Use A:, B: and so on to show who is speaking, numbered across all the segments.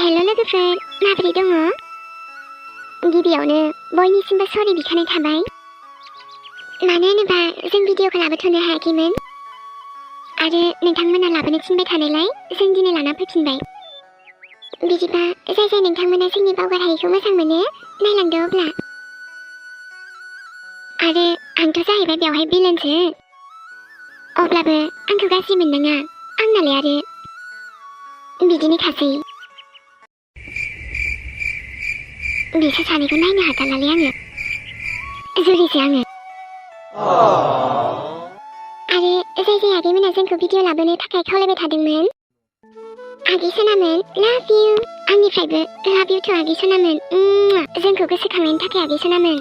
A: हेल' लोगोफोर, माबोरै दङ? गिबियावनो बयनिसिमबो सरि बिखानाय थाबाय। मानो होनोबा जों भिडिअखौ लाबोथ'नो हायाखैमोन आरो नोंथांमोना लाबोनो थिनबाय थानायलाय जों दिनै लाना फैफिनबाय। बिदिबा जाय नोंथांमोना जोंनि बावगार हायिखौ मोजां मोनो नायलांदो अब्ला। आरो आंथ' जाहैबाय बेवहाय बिलेनसो, अब्लाबो आंखौ गाज्रि मोननाङा, आंनालाय आरो बिदिनो खासै। बिसोर सानैखौ नायनो हाथारलालै आङो, जुरिसो आङो। आरो जाय आगैमोना जोंखौ भिडिअ लाबोनो थाखाय खावलायबाय थादोंमोन, आगै सनामोन लाभ इउ, आंनिफ्रायबो लाभ इउ टु आगै सनामोन। जोंखौ गोसोखांनायनि थाखाय आगै सनामोन।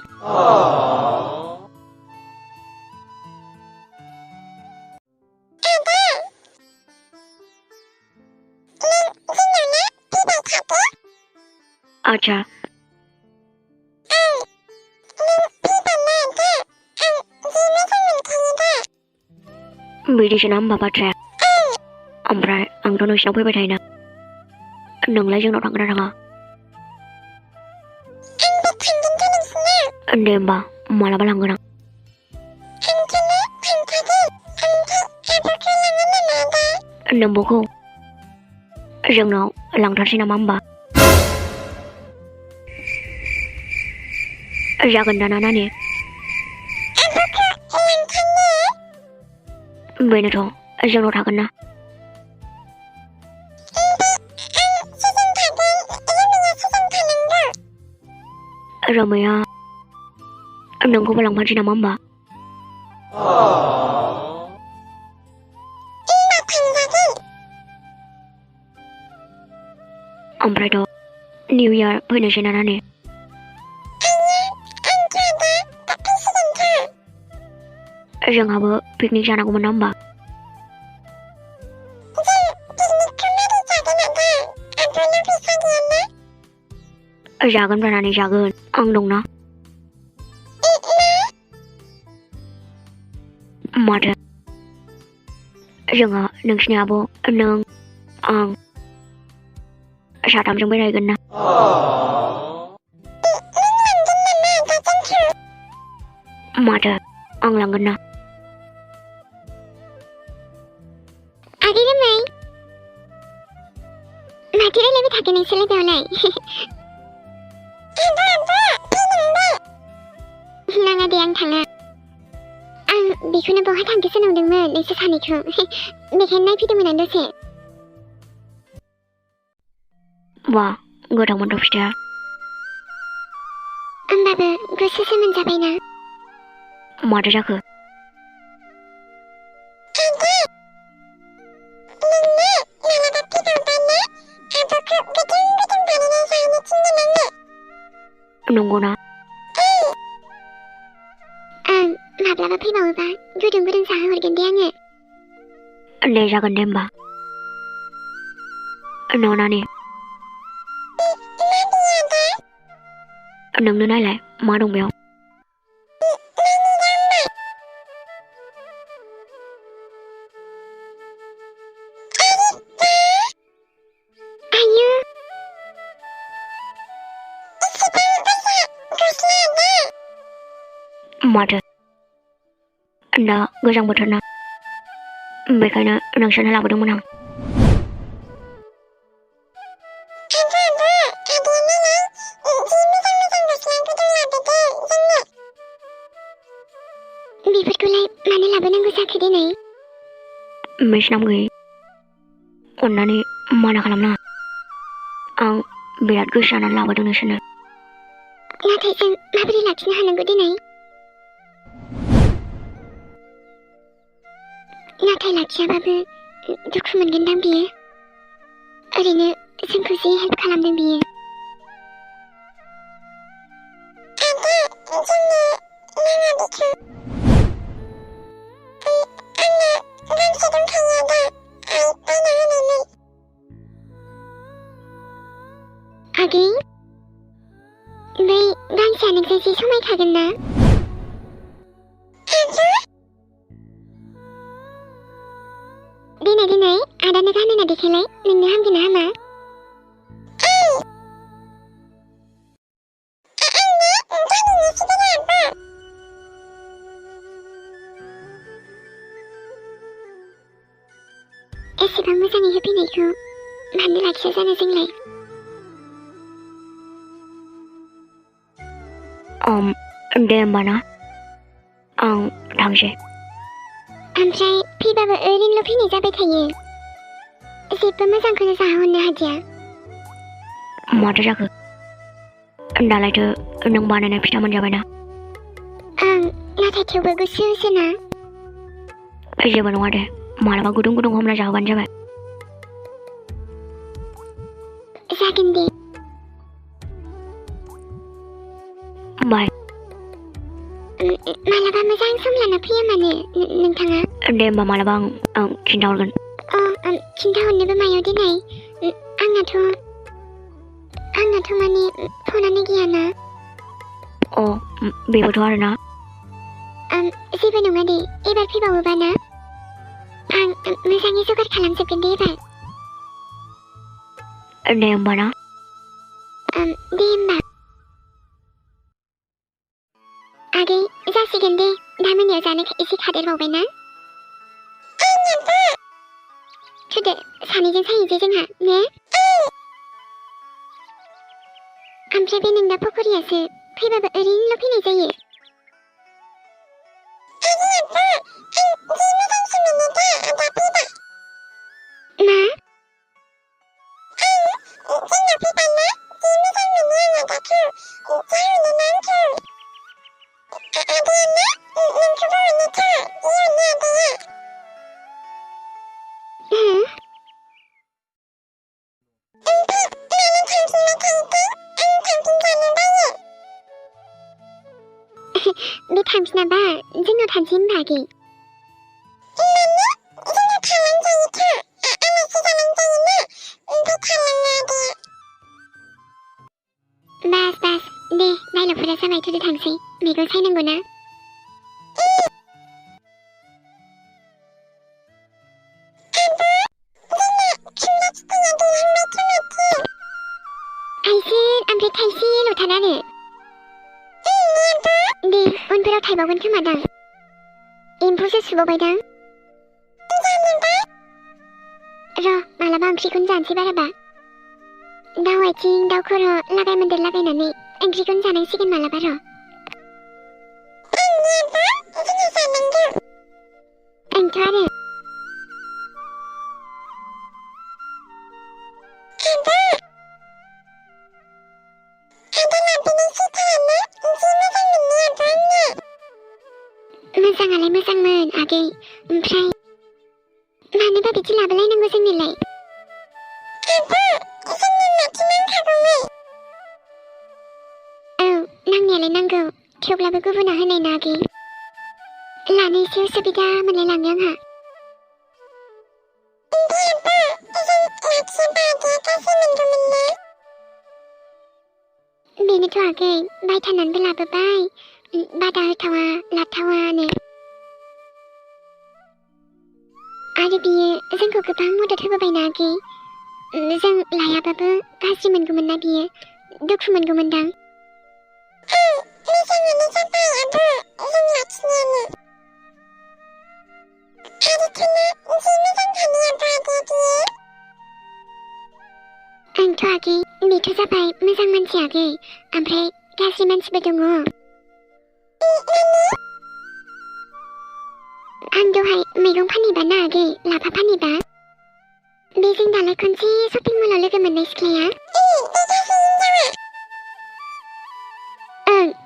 B: आच्छा बिदिसोना होमबा बाथ्राया। ओमफ्राय आंथ' नोंसिनाव फैबाय थायोना, नोंलाय जोंनाव थांगोन ना थाङा? दे होमबा मालाबा लांगोन आं। नोंबोखौ जोंनाव लांथारसै नामा होमबा? जागोन दाना नानि? बेनोथ' जोंनाव थागोन ना? रमाया नोंखौबो लांफानोसै नामा होमबा? ओमफ्रायथ' निउ इयार फैनोसै ना नानि? जोंहाबो पिकनिक जानांगौमोन ना होमबा? जागोन नानि जागोन, आं दंना। माथो जोंहा नोंसिनि आब', नों, आं साथामजों बेरायगोन ना? माथो आं लांगोन ना?
A: आगै रोमै, माथो रायलायबाय थागोन नोंसोरलाय बेयावलाय? नाङा दे, आं थाङा। आं बेखौनो बहा थांखोसो नंदोंमोन नोंसोर सानैखौ, बेखायनो नायफैदोंमोन आं दसे।
B: बा गोथावमोनथ' फिथाया।
A: होमबाबो गुसुसो मोनजाबायना।
B: माथो जाखो? नंगौना?
A: माब्लाबा फैबावोबा गुदुं गुदुं जाहोहरगोन दे आङो।
B: दे जागोन दे होमबा। न' नानि? नोंनो नायलाय मा दं बेयाव?
A: आयु
B: माथो दा गोजां बोथोर ना, बेखायनो नोंसोरनो लाबोदोंमोन आं।
A: बेफोरखौलाय मानो लाबोनांगौ जाखो दिनै?
B: मेसिनाम गैयै, अन्नानै माना खालामनाङा। आं बिराद गोसो जानानै लाबोदों नोंसोरनो।
A: नाथाय जों माबोरै लाखिनो हानांगौ दिनै? नाथाय लाखियाबाबो दुखु मोनगोनदां बियो। ओरैनो जोंखौ जि हेल्प खालामदों बियो। आगै, बै गांसेया नोंजों जि समायखागोन ना? दिनै आदानो गानहोना देखायलाय, नोंनो हामगोन ना हामा? एसेबां मोजाङै होफैनायखौ मानो लाखिया जानो जोंलाय?
B: दे होमबा ना आं थांसै।
A: ओमफ्राय फैबाबो ओरैनोल' फैनाय जाबाय थायो। जेबो मोजांखौनो जाहोहरनो हादिया।
B: माथो जाखो? दालायथो नों बानायनाय फिथा मोनजाबायना।
A: नाथाय थेवबो गुसुसोना।
B: जेबो नङा दे, मालाबा गुदुं गुदुं हमना जाहोबानो जाबाय।
A: जागोन दे।
B: बाय।
A: मालाबा मोजां सम लाना फैया मानो नोंथाङा?
B: दे होमबा मालाबा आं खिन्थाहरगोन।
A: खिन्थाहरनोबो मायाव देनाय? आंनाथ' माने फनानो गैयाना।
B: बेबोथ' आरोना।
A: जेबो नङा दे, एबार फैबावोबा ना आं मोजाङै जगार खालामजोबगोन दे एबार।
B: दे होमबा ना।
A: दे होमबा। आगै जासिगोन दे, दा मोनायाव जानो एसे खादेरबावबाय ना। थुदो, सानैजों साहैनोसै जोंहा ने। ओमफ्राय बे नोंना पकरियासो फैबाबो ओरैनोल' फैनाय जायो। मा? बे थांफिनाबा जोंनाव थांसै होनबा आगै। बास बास दे, डायलगफोरा जाबाय, थुदो थांसै, मैगं सायनांगौ ना। आइसोर ओमफ्राय थाइसेल'थार आरो। दे, उनफोराव थायबावगोन खोमादां। एम्फौसो सुबावबायदां। र' मालाबा ओंख्रिखौनो जानोसै बाराबा। दाउ आथिं, दाउ खर' लागाय मोन्देर लागायनानै ओंख्रिखौनो जानांसिगोन मालाबा र'। ओंथ' आरो। मोजाङालाय मोजांमोन आगै, ओमफ्राय मानोबा बिदि लाबोलायनांगौ जोंनोलाय? औ, नांनायालाय नांगौ, थेवब्लाबो गुबुना होनाय ना आगै। लानो एसे उसुबिदा मोनलायलाङो आंहा। बेनोथ' आगै, बायथारनानैबो लाबोबाय, बादा होथावा लाथावानो। आरो बियो जोंखौ गोबां मदद होबोबायना आगै। जों लायाबाबो गाज्रि मोनगौमोन ना बियो, दुखु मोनगौमोनदां। मोजाङानो जाबाय आब', जों लाखिनायानो। आरोथ' ना जि मोजां थानो आब' बियो। ओंथ' आगै, बेथ' जाबाय मोजां मानसि आगै, ओमफ्राय गाज्रि मानसिबो दङ। आं दहाय मैगं फानहैबा ना आगै, लाफा फानहैबा, बे जों दालाय खनसे शपिं मलाव लोगो मोननाय सिख्लाया।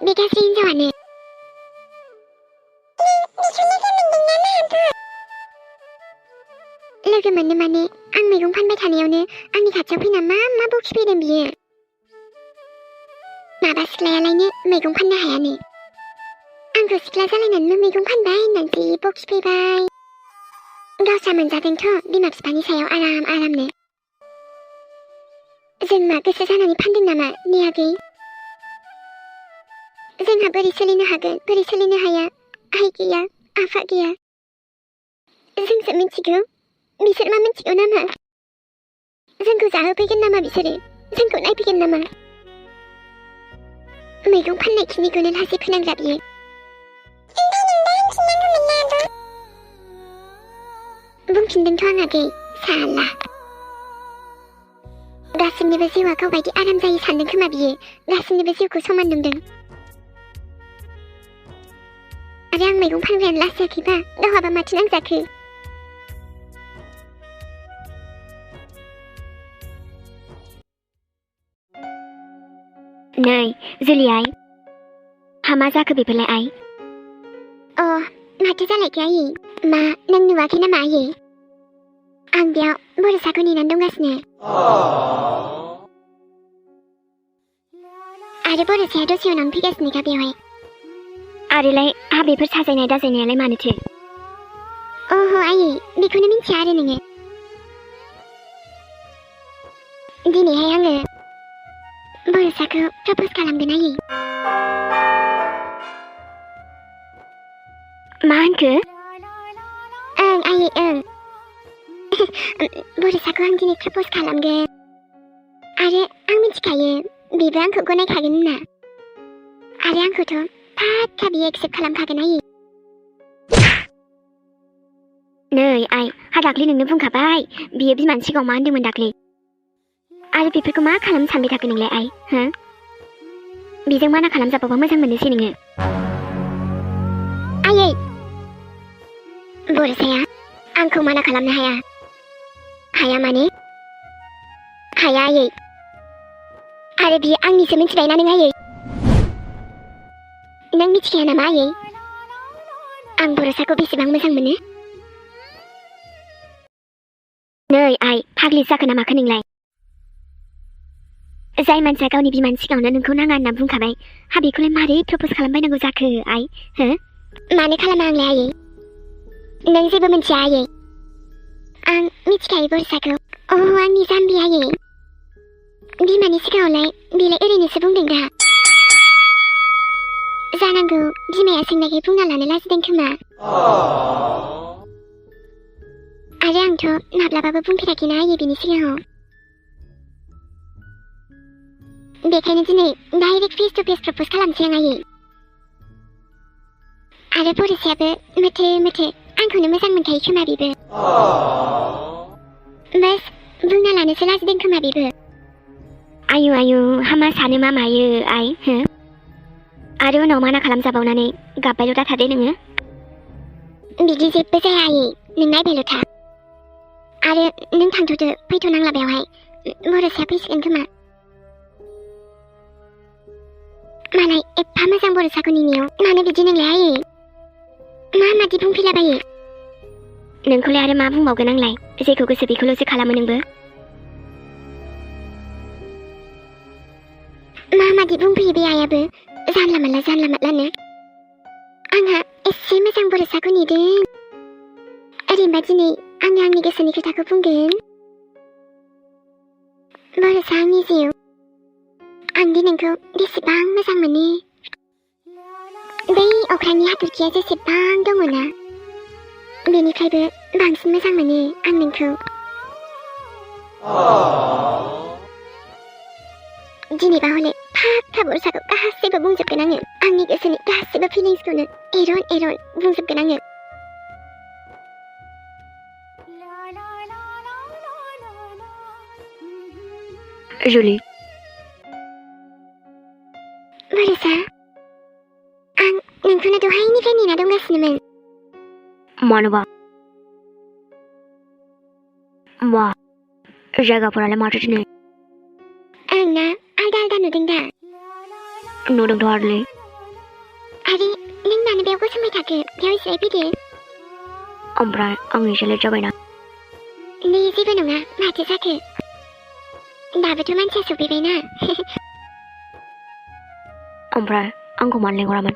A: बे गाज्रि हिनजावानो। लोगो मोननो माने आं मैगं फानबाय थानायावनो आंनि खाथियाव फैना मा बखिफैदों बियो। माबा सिख्लायालायनो मैगं फाननो हायानो। आंखौ सिख्ला जालायनानैबो मैगं फानबाय होननानै जि बखिफैबाय। गावस्रा मोनजादोंथ' बिमा बिफानि सायाव आराम आरामनो। जों मा गोसो जानानै फानदों नामा ने आगै? जोंहा बोरै सोलिनो हागोन, बोरै सोलिनो हाया? आइ गैया, आफा गैया। जोंसो मिथिगौ, बिसोर मा मिथिगौ नामा? जोंखौ जाहोफैगोन नामा बिसोरो? जोंखौ नायफैगोन नामा? मैगं फाननाय खिनिखौनो लासै फोनांग्रा बियो। बुंफिनदोंथ' आं आगै, साला गासिनिबो जिउआ गावबायदि आराम जायो सानदों खोमा बियो गासिनिबो जिउखौ समान नुदों आरो आं मैगं फानग्रायानो लास जायाखैबा गावहाबा माथो नांजाखो
B: नै जुलि आइ हामा जाखो बेफोरलाय आइ
A: माथो जालायखो आयै मा नों नुवाखै नामा आयै आं बेयाव बरसाखौ नेनानै दंगासिनो आरो बरसाया दसे उनावनो फैगासिनोखा बेवहाय
B: आरोलाय बेफोर साजायनाय दाजायनायालाय मानोथो
A: ओहो आयै बेखौनो मिन्थिया आरो नोङो दिनैहाय आङो बरसाखौ प्रप'ज खालामगोन आयै
B: मा होनखो
A: ओं आयै ओं बरसाखौ आं दिनै प्रप'ज खालामगोन आरो आं मिथिखायो बेबो आंखौ गनायखागोन होनना आरो आंखौथ' फाक्का बियो एक्सेप्ट खालामखागोन आयै
B: नै आइ दाख्लि नोंनो बुंखाबाय बियो बिमानि सिगाङाव मा होनदोंमोन दाख्लि आरो बेफोरखौ मा खालामनो सानबाय थाखो नोंलाय आइ हो बेजों माना खालामजाबावबा मोजां मोननोसै नोङो
A: आयै बरसाया आंखौ माना खालामनो हाया माने हाया आयै आरो बियो आंनिसो मिथिबायना नों आयै नों मिथिखाया नामा आयै आं बरसाखौ बेसेबां मोजां मोनो
B: नै आइ फाग्लिसो जाखो ना माखो नोंलाय जाय मानसिया गावनि बिमानि सिगाङावनो नोंखौ नाङा होनना बुंखाबाय बेखौलाय मारै प्रप'ज खालामबायनांगौ जाखो आइ हो
A: मानो खालामा आंलाय आयै नों जेबो मिथिया आयै आं मिथिखायो बरसाखौ आंनि जाम्बि आयै बिमानि सिगाङावलाय बेलाय ओरैनोसो बुंदों दा जानांगौ बिमाया सोंनायखाय बुंना लानो लाजिदों खोमा आरो आंथ' माब्लाबाबो बुंफेराखैना आयै बिनि सिगाङाव बेखायनो दिनै डाइरेक्ट फेस टु फेस प्रप'ज खालामसै आं आयै आरो बरसायाबो मोथे आंखौनो मोजां मोनखायो खोमा बेबो बास बुंना लानोसो लाजिदों खोमा बेबो
B: आयु हामा सानो मा मायो आइ हो आरो उनाव माना खालामजाबावनानै गाबबायल' दाथारदे नोङो
A: बिदि जेबो जाया आयै नों नायबायल' था आरो नों थांथ'दो फैथ'नांला बेवहाय बरसाया फैसिगोन खोमा मालाय एफा मोजां बरसाखौ नेनायाव मानो बिदि नोंलाय आयै मा मादि बुंफैलाबायो
B: नोंखौलाय आरो मा बुंबावगोन आंलाय जेखौ गोसो बेखौल'सो खालामो नोंबो
A: मा मादि बुंफैयो बे आइयाबो जानला मानलानो आंहा एसे मोजां बरसाखौ नेदों ओरैनोबा दिनै आङो आंनि गोसोनि खोथाखौ बुंगोन बरसा आंनि जिउ आं दि नोंखौ बेसेबां मोजां मोनो बै अख्रांनि हाथरखिया जेसेबां दङना बेनिफ्रायबो बांसिन मोजां मोनो आं नोंखौ दिनैबा हले फाक्का बरसाखौ गासैबो बुंजोबगोन आङो आंनि गोसोनि गासैबो फिलिंसखौनो एरन बुंजोबगोन आङो
B: जुलि
A: बरसा आं नोंखौनो दहायनिफ्राय नेना दंगासिनोमोन
B: मानोबा मा जायगाफोरालाय माथो दिनै
A: आंना आलदा नुदों दा
B: नुदोंथ' आरोलै
A: आरे नों मानो बेयाव गसंबाय थाखो बेयाव जिराय फैदो
B: ओमफ्राय आं एसे लेट जाबायना
A: नै जेबो नङा माथो जाखो दाबोथ' मानसिया सफैबायना
B: ओमफ्राय आंखौ मानो लेंहरामोन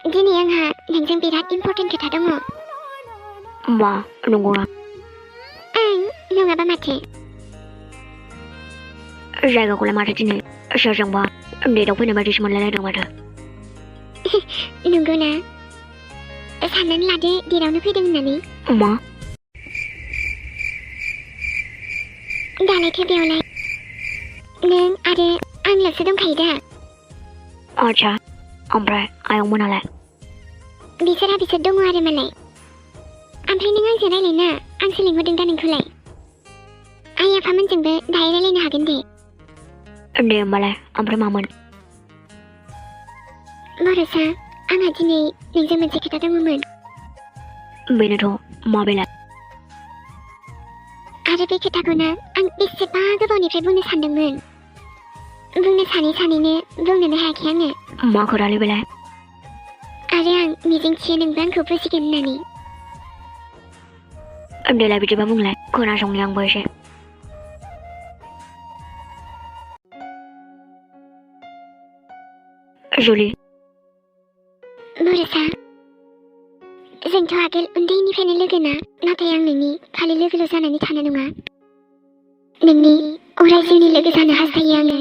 A: दिनै आंहा नोंजों बिराद इम्पर्टेन्ट खोथा दङ
B: मा नंगौना
A: नङाबा माथो
B: जायगाखौलाय माथो दिनै सोरजोंबा डेटआव फैनाय बायदिसो मोनलायलायदों माथो
A: नंगौना साननानै लादो डेटआवनो फैदों होननानै
B: मा
A: दालायथो बेयावलाय नों आरो आंल'सो दंखायो दा
B: आच्छा ओमफ्राय आयंमोनालाय
A: बिसोर दङ आरो मालाय ओमफ्राय नों आंजों रायलायना आंसो लिंहरदों दा नोंखौलाय आइ आफामोनजोंबो दाहाय रायलायनो हागोन दे
B: दे होमबालाय ओमफ्राय मामोन
A: बरसा आंहा दिनै नोंजों मोनसे खोथा दङमोन
B: बेनोथ' माबेलाय
A: आरो बे खोथाखौनो आं बेसेबा गोबावनिफ्राय बुंनो सानदोंमोन बुंनो सानैनो बुंनोनो हायाखै आङो
B: मा खोथालै बेलाय
A: आरो आं मिजिंथियो नोंबो आंखौ बुजिगोन होननानै
B: देलाय बिदिबा बुंलाय खोनासंनि आंबो एसे जुलि
A: बरसा जोंथ' आगोल उन्दैनिफ्रायनो लोगोना नाथाय आं नोंनि खालि लोगोल' जानानै थानो नङा नोंनि अराय जिउनि लोगो जानो हास्थायो आङो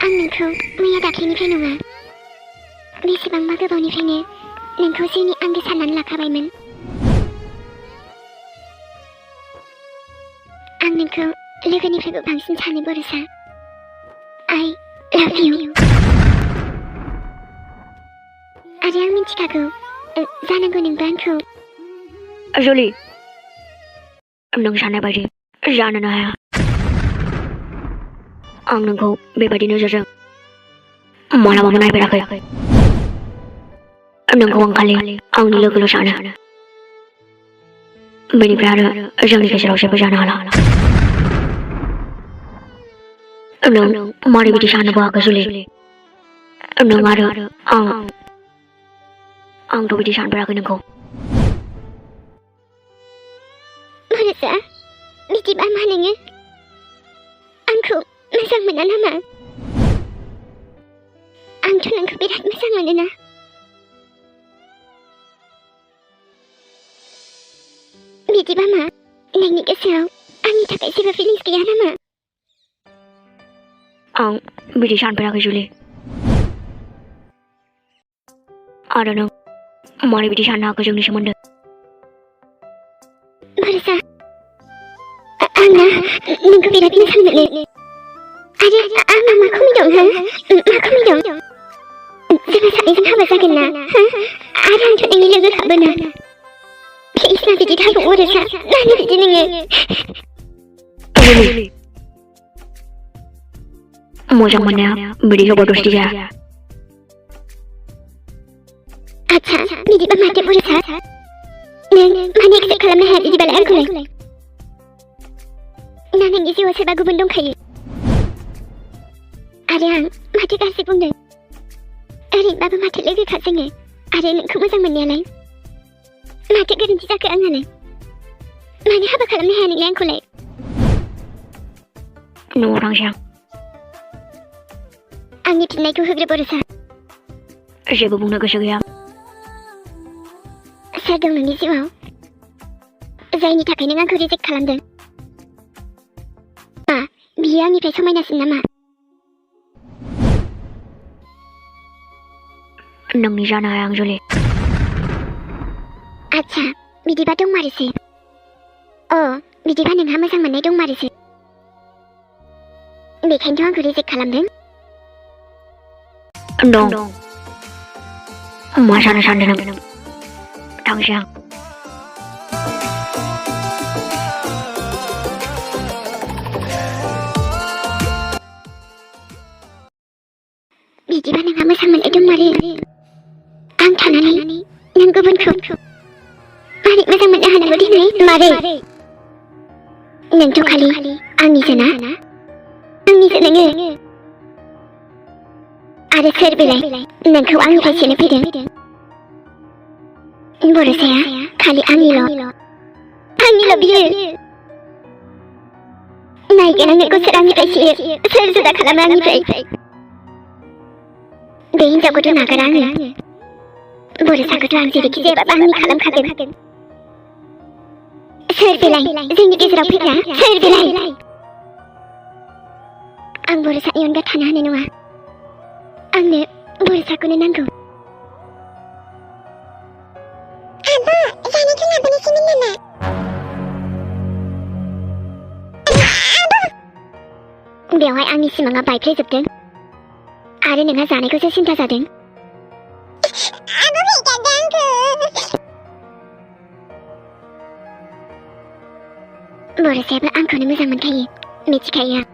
A: आं नोंखौ मैया दाख्लैनिफ्राय नङा बेसेबांबा गोबावनिफ्रायनो नोंखौ जिउनि आंगो साननानै लाखाबायमोन आं नोंखौ लोगोनिफ्रायबो बांसिन सानो बरसा I love you आरो आं मिथिखागौ जानांगौ नोंबो आंखौ
B: जुलि नों साननाय बायदि जानोनो हाया आं नोंखौ बेबायदि नोजोरजों मालाबाबो नायफेराखै नोंखौ आं खालि आंनि लोगोल' सानो बेनिफ्राय आरो जोंनि गेजेराव जेबो जानो हाला नों मारै बिदि साननोबो हाखो जुलि नों आरो आंथ' बिदि सानफेराखै नोंखौ
A: बरसा बिदिबा मा नोङो आंखौ मोजां मोना नामा आंथ' नोंखौ बिराद मोजां मोनोना बिदिबा मा नोंनि गोसोआव आंनि थाखाय जेबो फिलिंस गैया नामा
B: आं बिदि सानफेराखै जुलि आरो नों मारै बिदि साननो हाखो जोंनि सोमोन्दो
A: बरसा आंना नोंखौ बिराद मोजां मोनो आरो आंना मा खमि दं मा खमि दं जोंहा सानैजों हाबा जागोन ना आरो आंथ' नोंनि लोगोखाबोना प्लिज ना बिदि दाबुं बरसा मानो बिदि नोङो
B: मोजां मोननाया बिदि जबरदस्ति जाया
A: आच्छा बिदिबा माथो बरसा नों मानो एक्सेप्ट खालामनो हाया बिदिबालाय आंखौलाय ना नोंनि जिउआव सोरबा गुबुन दंखायो आरो आं माथो गाज्रि बुंदों ओरैनोबाबो माथो लोगोखा जोङो आरो नोंखौ मोजां मोननायालाय माथो गोरोन्थि जाखो आंहालाय मानो हाबा खालामनो हाया नोंलाय आंखौलाय
B: न'आव थांसै
A: आंनि फिननायखौ होग्रो बरसा
B: जेबो बुंनो गोसो गैया
A: सोर दं नोंनि जिउआव जायनि थाखाय नों आंखौ रिजेक्ट खालामदों मा बियो आंनिफ्राय समायनासिन नामा
B: नोंनि जानो हाया आं जुलि
A: आच्छा बिदिबा दंमारोसो बिदिबा नोंहा मोजां मोननाय दंमारोसो बेखायनोथ' आंखौ रिजेक्ट खालामदों
B: दं मा सानो सानदों नों थांसै आं
A: बिदिबा नोंहा मोजां मोननाय दंमारो आं थानानै नों गुबुनखौ मारै मोजां मोननो हानांगौ दिनै मारै नोंथ' खालि आंनिसो ना आंनिसो नोङो आरो सोर बेलाय नोंखौ आंनिफ्राय सेनो फैदों बरसाया खालि आंनिल' बियो नायगोन आं नोंखौ सोर आंनिफ्राय सेयो सोर जुदा खालामो आंनिफ्राय बे हिन्जावखौथ' नागारा आङो बरसाखौथ' आं जेरैखि जायाबाबो आंनि खालामखागोन सोर बेलाय जोंनि गेजेराव फैग्रा सोर बेलाय आं बरसानि अनगा थानो हानाय नङा आंनो बरसाखौनो नांगौ आब' जानायखौ लाबोनोसैमोन नामा बेवहाय आंनि सिमाङा बायफ्लेजोबदों आरो नोंहा जानायखौसो सिन्था जादों बर'सायाबो आंखौनो मोजां मोनखायो मिथिखायो आं